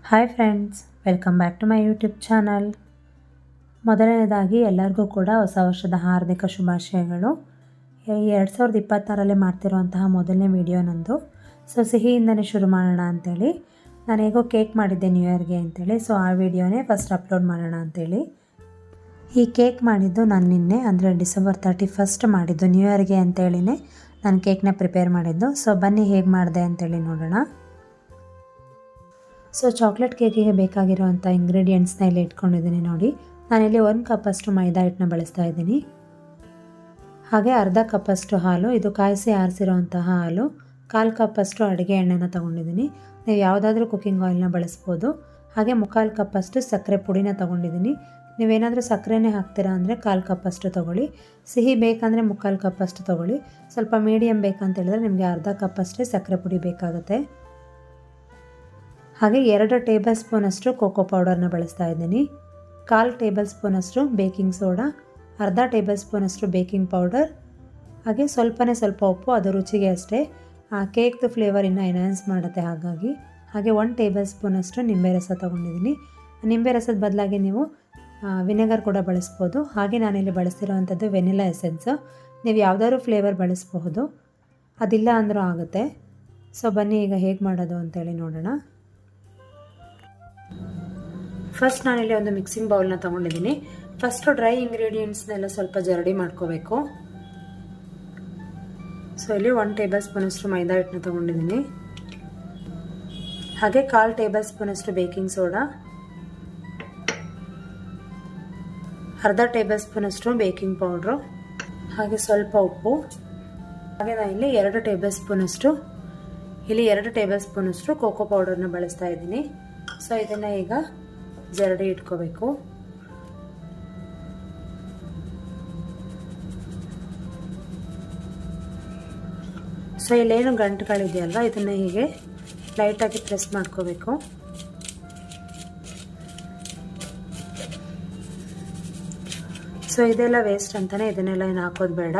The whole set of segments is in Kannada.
Hi friends, welcome back to my YouTube channel. ಮೊದಲನೇದಾಗಿ ಎಲ್ಲರಿಗೂ ಕೂಡ ಹೊಸ ವರ್ಷದ ಹಾರ್ದಿಕ ಶುಭಾಶಯಗಳು. 2026 ಮಾಡ್ತಿರುವಂತಹ ಮೊದಲನೇ ವಿಡಿಯೋ ನಂದು. ಸಿಹಿಯಿಂದನೇ ಶುರು ಮಾಡೋಣ ಅಂಥೇಳಿ ನಾನು ಹೇಗೋ ಕೇಕ್ ಮಾಡಿದ್ದೆ ನ್ಯೂ ಇಯರ್ಗೆ ಅಂಥೇಳಿ. ಆ ವಿಡಿಯೋನೇ ಫಸ್ಟ್ ಅಪ್ಲೋಡ್ ಮಾಡೋಣ ಅಂಥೇಳಿ. ಈ ಕೇಕ್ ಮಾಡಿದ್ದು ನಾನು ನಿನ್ನೆ ಅಂದರೆ ಡಿಸೆಂಬರ್ 31 ಮಾಡಿದ್ದು, ನ್ಯೂ ಇಯರ್ಗೆ ಅಂಥೇಳಿನೇ ನಾನು ಕೇಕ್ನ ಪ್ರಿಪೇರ್ ಮಾಡಿದ್ದು. ಬನ್ನಿ ಹೇಗೆ ಮಾಡಿದೆ ಅಂಥೇಳಿ ನೋಡೋಣ. ಚಾಕ್ಲೇಟ್ ಕೇಕಿಗೆ ಬೇಕಾಗಿರುವಂಥ ಇಂಗ್ರೀಡಿಯೆಂಟ್ಸ್ನ ಇಲ್ಲಿ ಇಟ್ಕೊಂಡಿದ್ದೀನಿ ನೋಡಿ. ನಾನಿಲ್ಲಿ 1 ಕಪ್ಪಷ್ಟು ಮೈದಾ ಹಿಟ್ಟನ್ನ ಬಳಸ್ತಾ ಇದ್ದೀನಿ. ಹಾಗೆ ಅರ್ಧ ಕಪ್ಪಷ್ಟು ಹಾಲು, ಇದು ಕಾಯಿಸಿ ಆರಿಸಿರೋವಂತಹ ಹಾಲು. 1/4 ಕಪ್ಪಷ್ಟು ಅಡುಗೆ ಎಣ್ಣೆನ ತೊಗೊಂಡಿದ್ದೀನಿ. ನೀವು ಯಾವುದಾದ್ರೂ ಕುಕ್ಕಿಂಗ್ ಆಯಿಲ್ನ ಬಳಸ್ಬೋದು. ಹಾಗೆ 3/4 ಕಪ್ಪಷ್ಟು ಸಕ್ಕರೆ ಪುಡಿನ ತೊಗೊಂಡಿದ್ದೀನಿ. ನೀವೇನಾದರೂ ಸಕ್ಕರೆನೇ ಹಾಕ್ತೀರಾ ಅಂದರೆ 1/4 ಕಪ್ಪಷ್ಟು ತೊಗೊಳ್ಳಿ. ಸಿಹಿ ಬೇಕಂದರೆ 3/4 ಕಪ್ಪಷ್ಟು ತೊಗೊಳ್ಳಿ. ಸ್ವಲ್ಪ ಮೀಡಿಯಮ್ ಬೇಕಂತ ಹೇಳಿದ್ರೆ ನಿಮಗೆ ಅರ್ಧ ಕಪ್ಪಷ್ಟೇ ಸಕ್ಕರೆ ಪುಡಿ ಬೇಕಾಗುತ್ತೆ. ಹಾಗೆ 2 ಟೇಬಲ್ ಸ್ಪೂನಷ್ಟು ಕೋಕೋ ಪೌಡರ್ನ ಬಳಸ್ತಾ ಇದ್ದೀನಿ. 1/4 ಟೇಬಲ್ ಸ್ಪೂನಷ್ಟು ಬೇಕಿಂಗ್ ಸೋಡಾ, ಅರ್ಧ ಟೇಬಲ್ ಸ್ಪೂನಷ್ಟು ಬೇಕಿಂಗ್ ಪೌಡರ್, ಹಾಗೆ ಸ್ವಲ್ಪ ಉಪ್ಪು, ಅದು ರುಚಿಗೆ ಅಷ್ಟೇ. ಆ ಕೇಕ್ದು ಫ್ಲೇವರ್ ಇನ್ನೂ ಎನ್ಹಾನ್ಸ್ ಮಾಡುತ್ತೆ ಹಾಗಾಗಿ. ಹಾಗೆ 1 ಟೇಬಲ್ ಸ್ಪೂನಷ್ಟು ನಿಂಬೆ ರಸ ತೊಗೊಂಡಿದ್ದೀನಿ. ನಿಂಬೆ ರಸದ ಬದಲಾಗಿ ನೀವು ವಿನೆಗರ್ ಕೂಡ ಬಳಸ್ಬೋದು. ಹಾಗೆ ನಾನಿಲ್ಲಿ ಬಳಸ್ತಿರೋವಂಥದ್ದು ವೆನಿಲಾ ಎಸೆನ್ಸು. ನೀವು ಯಾವುದಾದ್ರೂ ಫ್ಲೇವರ್ ಬಳಸಬಹುದು, ಅದಿಲ್ಲ ಅಂದರೂ ಆಗುತ್ತೆ. ಬನ್ನಿ ಈಗ ಹೇಗೆ ಮಾಡೋದು ಅಂತೇಳಿ ನೋಡೋಣ. ಫಸ್ಟ್ ನಾನಿಲ್ಲಿ ಒಂದು ಮಿಕ್ಸಿಂಗ್ ಬೌಲ್ನ ತೊಗೊಂಡಿದ್ದೀನಿ. ಫಸ್ಟು ಡ್ರೈ ಇಂಗ್ರೀಡಿಯೆಂಟ್ಸ್ನೆಲ್ಲ ಸ್ವಲ್ಪ ಜರಡಿ ಮಾಡ್ಕೋಬೇಕು. ಇಲ್ಲಿ 1 ಟೇಬಲ್ ಸ್ಪೂನಷ್ಟು ಮೈದಾ ಹಿಟ್ಟನ್ನ ತೊಗೊಂಡಿದ್ದೀನಿ. ಹಾಗೆ 1/4 ಟೇಬಲ್ ಸ್ಪೂನಷ್ಟು ಬೇಕಿಂಗ್ ಸೋಡಾ, ಅರ್ಧ ಟೇಬಲ್ ಸ್ಪೂನಷ್ಟು ಬೇಕಿಂಗ್ ಪೌಡ್ರು, ಹಾಗೆ ಸ್ವಲ್ಪ ಉಪ್ಪು. ಹಾಗೆ ನಾನು ಇಲ್ಲಿ 2 ಟೇಬಲ್ ಸ್ಪೂನಷ್ಟು ಕೋಕೋ ಪೌಡರ್ನ ಬಳಸ್ತಾ ಇದ್ದೀನಿ. ಇದನ್ನು ಈಗ ಜರಡಿ ಇಟ್ಕೋಬೇಕು. ಇಲ್ಲೇನು ಗಂಟುಗಳಿದೆಯಲ್ವ, ಇದನ್ನು ಹೀಗೆ ಲೈಟಾಗಿ ಪ್ರೆಸ್ ಮಾಡ್ಕೋಬೇಕು. ಇದೆಲ್ಲ ವೇಸ್ಟ್ ಅಂತಾನೆ ಇದನ್ನೆಲ್ಲ ಏನು ಹಾಕೋದು ಬೇಡ.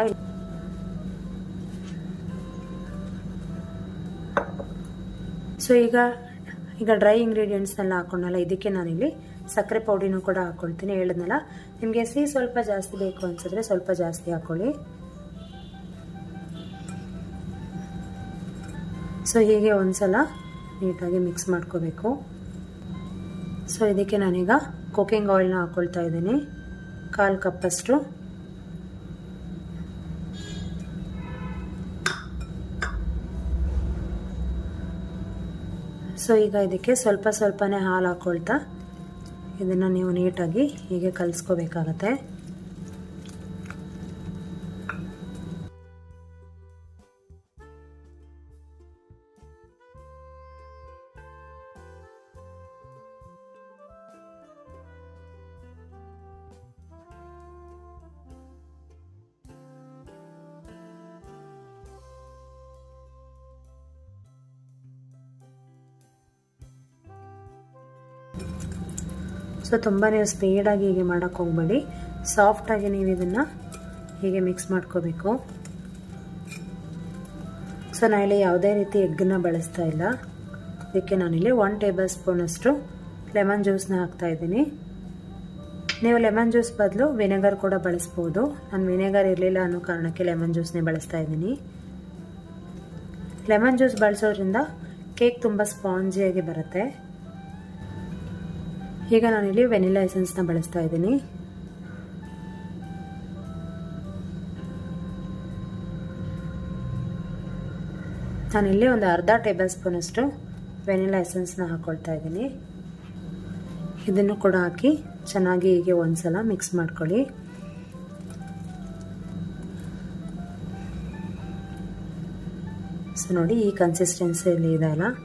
ಈಗ ಡ್ರೈ ಇಂಗ್ರೀಡಿಯೆಂಟ್ಸ್ನೆಲ್ಲ ಹಾಕೊಂಡಲ್ಲ, ಇದಕ್ಕೆ ನಾನಿಲ್ಲಿ ಸಕ್ಕರೆ ಪೌಡಿನೂ ಕೂಡ ಹಾಕ್ಕೊಳ್ತೀನಿ. ಹೇಳಿದ್ನಲ್ಲ, ನಿಮಗೆ ಸಿಹಿ ಸ್ವಲ್ಪ ಜಾಸ್ತಿ ಬೇಕು ಅನ್ಸಿದ್ರೆ ಸ್ವಲ್ಪ ಜಾಸ್ತಿ ಹಾಕ್ಕೊಳ್ಳಿ. ಹೀಗೆ ಒಂದ್ಸಲ ನೀಟಾಗಿ ಮಿಕ್ಸ್ ಮಾಡ್ಕೋಬೇಕು. ಇದಕ್ಕೆ ನಾನೀಗ ಕುಕ್ಕಿಂಗ್ ಆಯಿಲ್ನ ಹಾಕ್ಕೊಳ್ತಾ ಇದ್ದೀನಿ, 1/4 ಕಪ್ಪಷ್ಟು. ಈಗ ಇದಕ್ಕೆ ಸ್ವಲ್ಪನೇ ಹಾಲು ಹಾಕ್ಕೊಳ್ತಾ ಇದನ್ನು ನೀವು ನೀಟಾಗಿ ಹೀಗೆ ಕಲಿಸ್ಕೋಬೇಕಾಗತ್ತೆ. ತುಂಬ ನೀವು ಸ್ಪೀಡಾಗಿ ಹೀಗೆ ಮಾಡೋಕ್ಕೆ ಹೋಗಬೇಡಿ. ಸಾಫ್ಟಾಗಿ ನೀವು ಇದನ್ನು ಹೀಗೆ ಮಿಕ್ಸ್ ಮಾಡ್ಕೋಬೇಕು. ನಾನಿಲ್ಲಿ ಯಾವುದೇ ರೀತಿ ಎಗ್ಗನ್ನ ಬಳಸ್ತಾ ಇಲ್ಲ. ಇದಕ್ಕೆ ನಾನಿಲ್ಲಿ 1 ಟೇಬಲ್ ಸ್ಪೂನಷ್ಟು ಲೆಮನ್ ಜ್ಯೂಸ್ನ ಹಾಕ್ತಾ ಇದ್ದೀನಿ. ನೀವು ಲೆಮನ್ ಜ್ಯೂಸ್ ಬದಲು ವಿನೆಗರ್ ಕೂಡ ಬಳಸ್ಬೋದು. ನಾನು ವಿನೆಗರ್ ಇರಲಿಲ್ಲ ಅನ್ನೋ ಕಾರಣಕ್ಕೆ ಲೆಮನ್ ಜ್ಯೂಸ್ನೇ ಬಳಸ್ತಾ ಇದ್ದೀನಿ. ಲೆಮನ್ ಜ್ಯೂಸ್ ಬಳಸೋದ್ರಿಂದ ಕೇಕ್ ತುಂಬ ಸ್ಪಾಂಜಿಯಾಗಿ ಬರುತ್ತೆ. ಈಗ ನಾನಿಲ್ಲಿ ವೆನಿಲಾ ಎಸೆನ್ಸ್ನ ಬಳಸ್ತಾ ಇದ್ದೀನಿ. ನಾನಿಲ್ಲಿ ಒಂದು ಅರ್ಧ ಟೇಬಲ್ ಸ್ಪೂನಷ್ಟು ವೆನಿಲಾ ಎಸೆನ್ಸ್ನ ಹಾಕ್ಕೊಳ್ತಾ ಇದ್ದೀನಿ. ಇದನ್ನು ಕೂಡ ಹಾಕಿ ಚೆನ್ನಾಗಿ ಹೀಗೆ ಒಂದ್ಸಲ ಮಿಕ್ಸ್ ಮಾಡ್ಕೊಳ್ಳಿ. ನೋಡಿ, ಈ ಕನ್ಸಿಸ್ಟೆನ್ಸಿಯಲ್ಲಿ ಇದೆ ಅಲ್ಲ.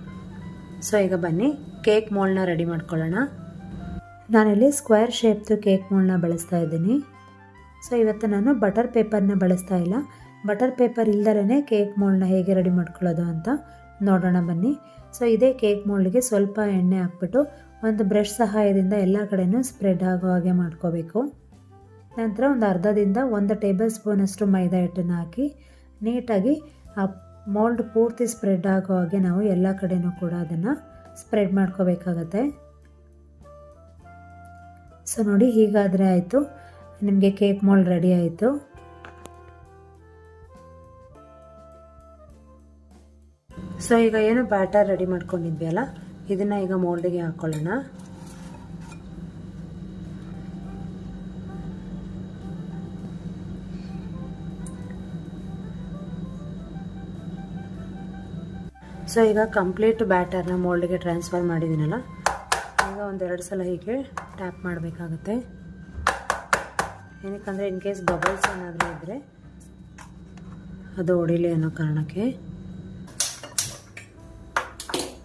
ಈಗ ಬನ್ನಿ ಕೇಕ್ ಮೋಲ್ಡ್ನ ರೆಡಿ ಮಾಡ್ಕೊಳ್ಳೋಣ. ನಾನಿಲ್ಲಿ ಸ್ಕ್ವೇರ್ ಶೇಪ್ದು ಕೇಕ್ ಮೋಲ್ಡ್ನ ಬಳಸ್ತಾ ಇದ್ದೀನಿ. ಇವತ್ತು ನಾನು ಬಟರ್ ಪೇಪರ್ನ ಬಳಸ್ತಾ ಇಲ್ಲ. ಬಟರ್ ಪೇಪರ್ ಇಲ್ದಲೇ ಕೇಕ್ ಮೋಲ್ಡ್ನ ಹೇಗೆ ರೆಡಿ ಮಾಡ್ಕೊಳ್ಳೋದು ಅಂತ ನೋಡೋಣ ಬನ್ನಿ. ಇದೇ ಕೇಕ್ ಮೋಲ್ಡ್ಗೆ ಸ್ವಲ್ಪ ಎಣ್ಣೆ ಹಾಕ್ಬಿಟ್ಟು ಒಂದು ಬ್ರಷ್ ಸಹಾಯದಿಂದ ಎಲ್ಲ ಕಡೆನೂ ಸ್ಪ್ರೆಡ್ ಆಗೋ ಹಾಗೆ ಮಾಡ್ಕೋಬೇಕು. ನಂತರ ಒಂದು ಅರ್ಧದಿಂದ 1 ಟೇಬಲ್ ಸ್ಪೂನಷ್ಟು ಮೈದಾ ಹಿಟ್ಟನ್ನು ಹಾಕಿ ನೀಟಾಗಿ ಆ ಮೋಲ್ಡ್ ಪೂರ್ತಿ ಸ್ಪ್ರೆಡ್ ಆಗೋ ಹಾಗೆ ನಾವು ಎಲ್ಲ ಕಡೆನೂ ಕೂಡ ಅದನ್ನು ಸ್ಪ್ರೆಡ್ ಮಾಡ್ಕೋಬೇಕಾಗತ್ತೆ. ಸೊ ನೋಡಿ, ಹೀಗಾದರೆ ಆಯಿತು, ನಿಮಗೆ ಕೇಕ್ ಮೋಲ್ಡ್ ರೆಡಿ ಆಯಿತು. ಸೊ ಈಗ ಏನು ಬ್ಯಾಟರ್ ರೆಡಿ ಮಾಡ್ಕೊಂಡಿದ್ವಿ ಅಲ್ಲ, ಇದನ್ನು ಈಗ ಮೋಲ್ಡಿಗೆ ಹಾಕ್ಕೊಳ್ಳೋಣ. ಸೊ ಈಗ ಕಂಪ್ಲೀಟ್ ಬ್ಯಾಟರ್ನ ಮೋಲ್ಡ್ಗೆ ಟ್ರಾನ್ಸ್ಫರ್ ಮಾಡಿದ್ದೀನಲ್ಲ, ಈಗ ಒಂದೆರಡು ಸಲ ಹೀಗೆ ಟ್ಯಾಪ್ ಮಾಡಬೇಕಾಗುತ್ತೆ. ಏನಕ್ಕಂದರೆ ಇನ್ ಕೇಸ್ ಬಬಲ್ಸ್ ಏನಾದರೂ ಇದ್ದರೆ ಅದು ಹೊಡಿಲಿ ಅನ್ನೋ ಕಾರಣಕ್ಕೆ.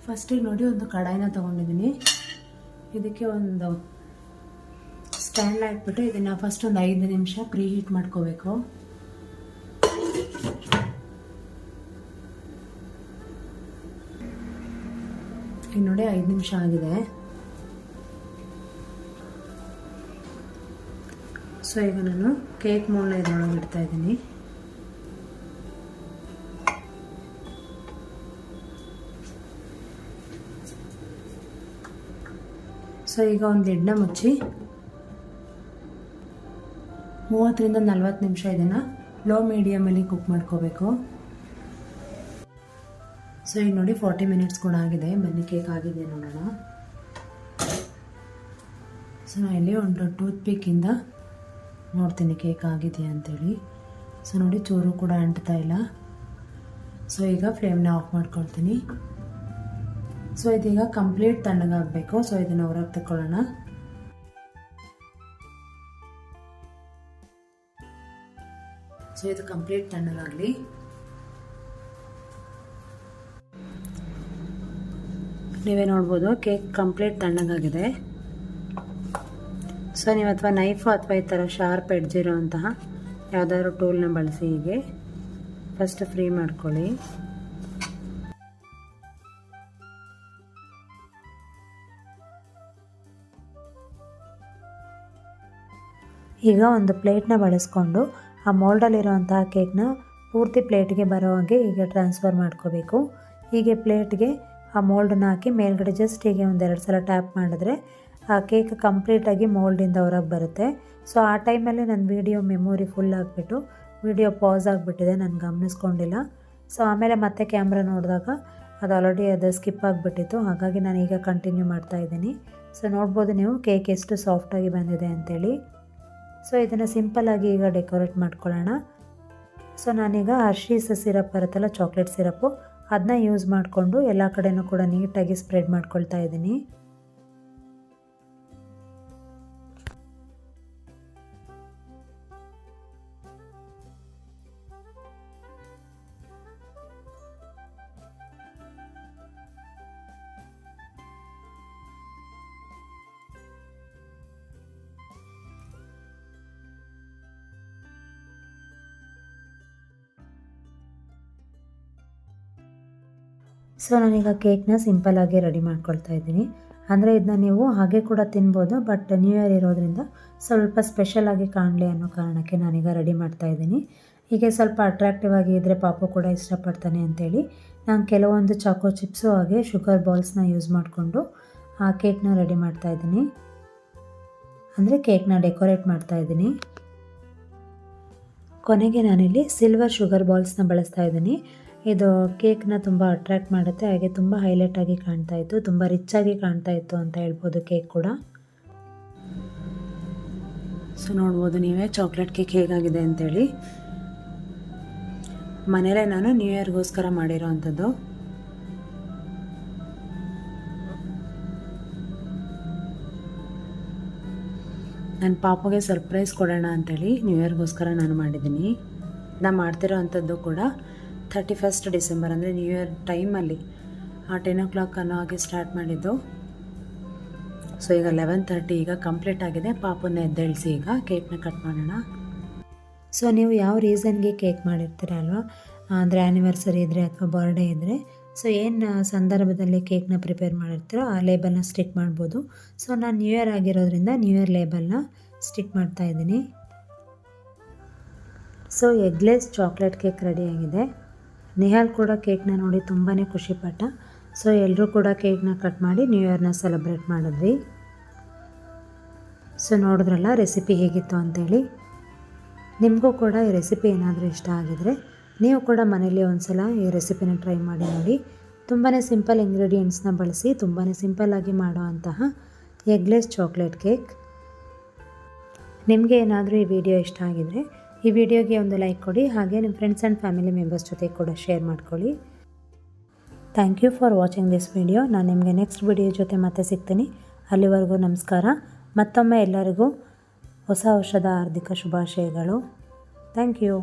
ಫಸ್ಟಿಗೆ ನೋಡಿ ಒಂದು ಕಡಾಯಿನ ತೊಗೊಂಡಿದ್ದೀನಿ. ಇದಕ್ಕೆ ಒಂದು ಸ್ಟ್ಯಾಂಡ್ ಹಾಕ್ಬಿಟ್ಟು ಇದನ್ನು ಫಸ್ಟ್ ಒಂದು 5 ನಿಮಿಷ ಪ್ರೀ ಹೀಟ್ ಮಾಡ್ಕೋಬೇಕು. ಈಗ ನೋಡಿ 5 ನಿಮಿಷ ಆಗಿದೆ. ಸೊ ಈಗ ನಾನು ಕೇಕ್ ಮೋಲ್ಡ್ನ ಇದರೊಳಗೆ ಇಡ್ತಾ ಇದ್ದೀನಿ. ಸೊ ಈಗ ಒಂದು ಲಿಡ್ನ ಮುಚ್ಚಿ 30 ರಿಂದ 40 ನಿಮಿಷ ಇದನ್ನು ಲೋ ಮೀಡಿಯಮಲ್ಲಿ ಕುಕ್ ಮಾಡ್ಕೋಬೇಕು. ಸೊ ಈಗ ನೋಡಿ 40 ಮಿನಿಟ್ಸ್ ಕೂಡ ಆಗಿದೆ. ಬನ್ನಿ ಕೇಕ್ ಆಗಿದೆ ನೋಡೋಣ. ಸೊ ನಾನು ಇಲ್ಲಿ ಒಂದು ಟೂತ್ ಪಿಕ್ಕಿಂದ ನೋಡ್ತೀನಿ ಕೇಕ್ ಆಗಿದೆಯಾ ಅಂತೇಳಿ. ಸೊ ನೋಡಿ, ಚೂರು ಕೂಡ ಅಂಟ್ತಾ ಇಲ್ಲ. ಸೊ ಈಗ ಫ್ಲೇಮ್ನ ಆಫ್ ಮಾಡ್ಕೊಳ್ತೀನಿ. ಸೊ ಇದೀಗ ಕಂಪ್ಲೀಟ್ ತಣ್ಣಗಾಗಬೇಕು. ಸೊ ಇದನ್ನು ಹೊರಗೆ ತಗೊಳ್ಳೋಣ. ಸೊ ಇದು ಕಂಪ್ಲೀಟ್ ತಣ್ಣಗಾಗಲಿ. ನೀವೇ ನೋಡ್ಬೋದು ಕೇಕ್ ಕಂಪ್ಲೀಟ್ ತಣ್ಣಗಾಗಿದೆ. ಸೊ ನೀವು ಅಥವಾ ನೈಫು ಅಥವಾ ಈ ಥರ ಶಾರ್ಪ್ ಎಡ್ಜ್ ಇರೋಂತಹ ಯಾವುದಾದ್ರೂ ಟೂಲ್ನ ಬಳಸಿ ಹೀಗೆ ಫಸ್ಟ್ ಫ್ರೀ ಮಾಡ್ಕೊಳ್ಳಿ. ಈಗ ಒಂದು ಪ್ಲೇಟ್ನ ಬಳಸ್ಕೊಂಡು ಆ ಮೋಲ್ಡಲ್ಲಿರುವಂತಹ ಕೇಕ್ನ ಪೂರ್ತಿ ಪ್ಲೇಟ್ಗೆ ಬರೋ ಹಾಗೆ ಈಗ ಟ್ರಾನ್ಸ್ಫರ್ ಮಾಡ್ಕೋಬೇಕು. ಹೀಗೆ ಪ್ಲೇಟ್ಗೆ ಆ ಮೋಲ್ಡನ್ನ ಹಾಕಿ ಮೇಲ್ಗಡೆ ಜಸ್ಟ್ ಹೀಗೆ ಒಂದೆರಡು ಸಲ ಟ್ಯಾಪ್ ಮಾಡಿದ್ರೆ ಆ ಕೇಕ್ ಕಂಪ್ಲೀಟಾಗಿ ಮೋಲ್ಡಿಂದ ಹೊರಗೆ ಬರುತ್ತೆ. ಸೊ ಆ ಟೈಮಲ್ಲಿ ನನ್ನ ವೀಡಿಯೋ ಮೆಮೊರಿ ಫುಲ್ ಆಗಿಬಿಟ್ಟು ವೀಡಿಯೋ ಪಾಸ್ ಆಗಿಬಿಟ್ಟಿದೆ, ನಾನು ಗಮನಿಸ್ಕೊಂಡಿಲ್ಲ. ಸೊ ಆಮೇಲೆ ಮತ್ತೆ ಕ್ಯಾಮ್ರಾ ನೋಡಿದಾಗ ಅದು ಆಲ್ರೆಡಿ ಅದು ಸ್ಕಿಪ್ ಆಗಿಬಿಟ್ಟಿತ್ತು. ಹಾಗಾಗಿ ನಾನು ಈಗ ಕಂಟಿನ್ಯೂ ಮಾಡ್ತಾಯಿದ್ದೀನಿ. ಸೊ ನೋಡ್ಬೋದು ನೀವು ಕೇಕ್ ಎಷ್ಟು ಸಾಫ್ಟಾಗಿ ಬಂದಿದೆ ಅಂಥೇಳಿ. ಸೊ ಇದನ್ನು ಸಿಂಪಲ್ಲಾಗಿ ಈಗ ಡೆಕೋರೇಟ್ ಮಾಡ್ಕೊಳ್ಳೋಣ. ಸೊ ನಾನೀಗ ಹರ್ಷೀಸ್ ಸಿರಪ್ ಬರುತ್ತಲ್ಲ, ಚಾಕ್ಲೇಟ್ ಸಿರಪ್ಪು, ಅದನ್ನ ಯೂಸ್ ಮಾಡಿಕೊಂಡು ಎಲ್ಲ ಕಡೆನೂ ಕೂಡ ನೀಟಾಗಿ ಸ್ಪ್ರೆಡ್ ಮಾಡ್ಕೊಳ್ತಾ ಇದ್ದೀನಿ. ಸೊ ನಾನೀಗ ಕೇಕ್ನ ಸಿಂಪಲ್ಲಾಗಿ ರೆಡಿ ಮಾಡ್ಕೊಳ್ತಾ ಇದ್ದೀನಿ. ಅಂದರೆ ಇದನ್ನ ನೀವು ಹಾಗೆ ಕೂಡ ತಿನ್ಬೋದು, ಬಟ್ ನ್ಯೂ ಇಯರ್ ಇರೋದ್ರಿಂದ ಸ್ವಲ್ಪ ಸ್ಪೆಷಲಾಗಿ ಕಾಣಲಿ ಅನ್ನೋ ಕಾರಣಕ್ಕೆ ನಾನೀಗ ರೆಡಿ ಮಾಡ್ತಾ ಇದ್ದೀನಿ. ಹೀಗೆ ಸ್ವಲ್ಪ ಅಟ್ರಾಕ್ಟಿವ್ ಆಗಿ ಇದ್ದರೆ ಪಾಪು ಕೂಡ ಇಷ್ಟಪಡ್ತಾನೆ ಅಂತೇಳಿ ನಾನು ಕೆಲವೊಂದು ಚಾಕೋ ಚಿಪ್ಸು ಹಾಗೆ ಶುಗರ್ ಬಾಲ್ಸ್ನ ಯೂಸ್ ಮಾಡಿಕೊಂಡು ಆ ಕೇಕ್ನ ರೆಡಿ ಮಾಡ್ತಾ ಇದ್ದೀನಿ. ಅಂದರೆ ಕೇಕ್ನ ಡೆಕೋರೇಟ್ ಮಾಡ್ತಾ ಇದ್ದೀನಿ. ಕೊನೆಗೆ ನಾನಿಲ್ಲಿ ಸಿಲ್ವರ್ ಶುಗರ್ ಬಾಲ್ಸ್ನ ಬಳಸ್ತಾ ಇದ್ದೀನಿ. ಇದು ಕೇಕ್ನ ತುಂಬ ಅಟ್ರ್ಯಾಕ್ಟ್ ಮಾಡುತ್ತೆ, ಹಾಗೆ ತುಂಬ ಹೈಲೈಟಾಗಿ ಕಾಣ್ತಾ ಇತ್ತು, ತುಂಬ ರಿಚ್ಚಾಗಿ ಕಾಣ್ತಾ ಇತ್ತು ಅಂತ ಹೇಳ್ಬೋದು ಕೇಕ್ ಕೂಡ. ಸೊ ನೋಡ್ಬೋದು ನೀವೇ ಚಾಕ್ಲೇಟ್ ಕೇಕ್ ಹೇಗಾಗಿದೆ ಅಂತೇಳಿ. ಮನೇಲೇ ನಾನು ನ್ಯೂ ಇಯರ್ಗೋಸ್ಕರ ಮಾಡಿರೋ ಅಂಥದ್ದು. ನನ್ನ ಪಾಪಗೆ ಸರ್ಪ್ರೈಸ್ ಕೊಡೋಣ ಅಂಥೇಳಿ ನ್ಯೂ ಇಯರ್ಗೋಸ್ಕರ ನಾನು ಮಾಡಿದ್ದೀನಿ. ನಾನು ಮಾಡ್ತಿರೋ ಅಂಥದ್ದು ಕೂಡ 31 ಡಿಸೆಂಬರ್ ಅಂದರೆ ನ್ಯೂ ಇಯರ್ ಟೈಮಲ್ಲಿ 10 o'clock ಅನ್ನೋ ಹಾಗೆ ಸ್ಟಾರ್ಟ್ ಮಾಡಿದ್ದು. ಸೊ ಈಗ 11:30 ಈಗ ಕಂಪ್ಲೀಟ್ ಆಗಿದೆ. ಪಾಪನ್ನ ಎದ್ದೇಳಿಸಿ ಈಗ ಕೇಕ್ನ ಕಟ್ ಮಾಡೋಣ. ಸೊ ನೀವು ಯಾವ ರೀಸನ್ಗೆ ಕೇಕ್ ಮಾಡಿರ್ತೀರ ಅಲ್ವಾ, ಅಂದರೆ ಆ್ಯನಿವರ್ಸರಿ ಇದ್ದರೆ ಅಥವಾ ಬರ್ಡೇ ಇದ್ದರೆ, ಸೊ ಏನು ಸಂದರ್ಭದಲ್ಲಿ ಕೇಕ್ನ ಪ್ರಿಪೇರ್ ಮಾಡಿರ್ತೀರೋ ಆ ಲೇಬಲ್ನ ಸ್ಟಿಕ್ ಮಾಡ್ಬೋದು. ಸೊ ನಾನು ನ್ಯೂ ಇಯರ್ ಆಗಿರೋದ್ರಿಂದ ನ್ಯೂ ಇಯರ್ ಲೇಬಲ್ನ ಸ್ಟಿಕ್ ಮಾಡ್ತಾಯಿದ್ದೀನಿ. ಸೊ ಎಗ್ಲೆಸ್ ಚಾಕ್ಲೇಟ್ ಕೇಕ್ ರೆಡಿಯಾಗಿದೆ. ನಿಹಾಲ್ ಕೂಡ ಕೇಕ್ನ ನೋಡಿ ತುಂಬಾ ಖುಷಿಪಟ್ಟ. ಸೊ ಎಲ್ಲರೂ ಕೂಡ ಕೇಕ್ನ ಕಟ್ ಮಾಡಿ ನ್ಯೂ ಇಯರ್ನ ಸೆಲೆಬ್ರೇಟ್ ಮಾಡಿದ್ವಿ. ಸೊ ನೋಡಿದ್ರಲ್ಲ ರೆಸಿಪಿ ಹೇಗಿತ್ತು ಅಂತೇಳಿ. ನಿಮಗೂ ಕೂಡ ಈ ರೆಸಿಪಿ ಏನಾದರೂ ಇಷ್ಟ ಆಗಿದರೆ ನೀವು ಕೂಡ ಮನೇಲಿ ಒಂದ್ಸಲ ಈ ರೆಸಿಪಿನ ಟ್ರೈ ಮಾಡಿ ನೋಡಿ. ತುಂಬಾ ಸಿಂಪಲ್ ಇಂಗ್ರೀಡಿಯೆಂಟ್ಸ್ನ ಬಳಸಿ ತುಂಬಾ ಸಿಂಪಲ್ಲಾಗಿ ಮಾಡುವಂತಹ ಎಗ್ಲೆಸ್ ಚಾಕ್ಲೇಟ್ ಕೇಕ್. ನಿಮಗೆ ಏನಾದರೂ ಈ ವಿಡಿಯೋ ಇಷ್ಟ ಆಗಿದರೆ ಈ ವಿಡಿಯೋಗೆ ಒಂದು ಲೈಕ್ ಕೊಡಿ, ಹಾಗೆ ನಿಮ್ಮ ಫ್ರೆಂಡ್ಸ್ ಆ್ಯಂಡ್ ಫ್ಯಾಮಿಲಿ ಮೆಂಬರ್ಸ್ ಜೊತೆ ಕೂಡ ಶೇರ್ ಮಾಡ್ಕೊಳ್ಳಿ. Thank you for watching this video. ನಾನು ನಿಮಗೆ ನೆಕ್ಸ್ಟ್ ವಿಡಿಯೋ ಜೊತೆ ಮತ್ತೆ ಸಿಗ್ತೀನಿ. ಅಲ್ಲಿವರೆಗೂ ನಮಸ್ಕಾರ. ಮತ್ತೊಮ್ಮೆ ಎಲ್ಲರಿಗೂ ಹೊಸ ವರ್ಷದ ಹಾರ್ದಿಕ ಶುಭಾಶಯಗಳು. Thank you.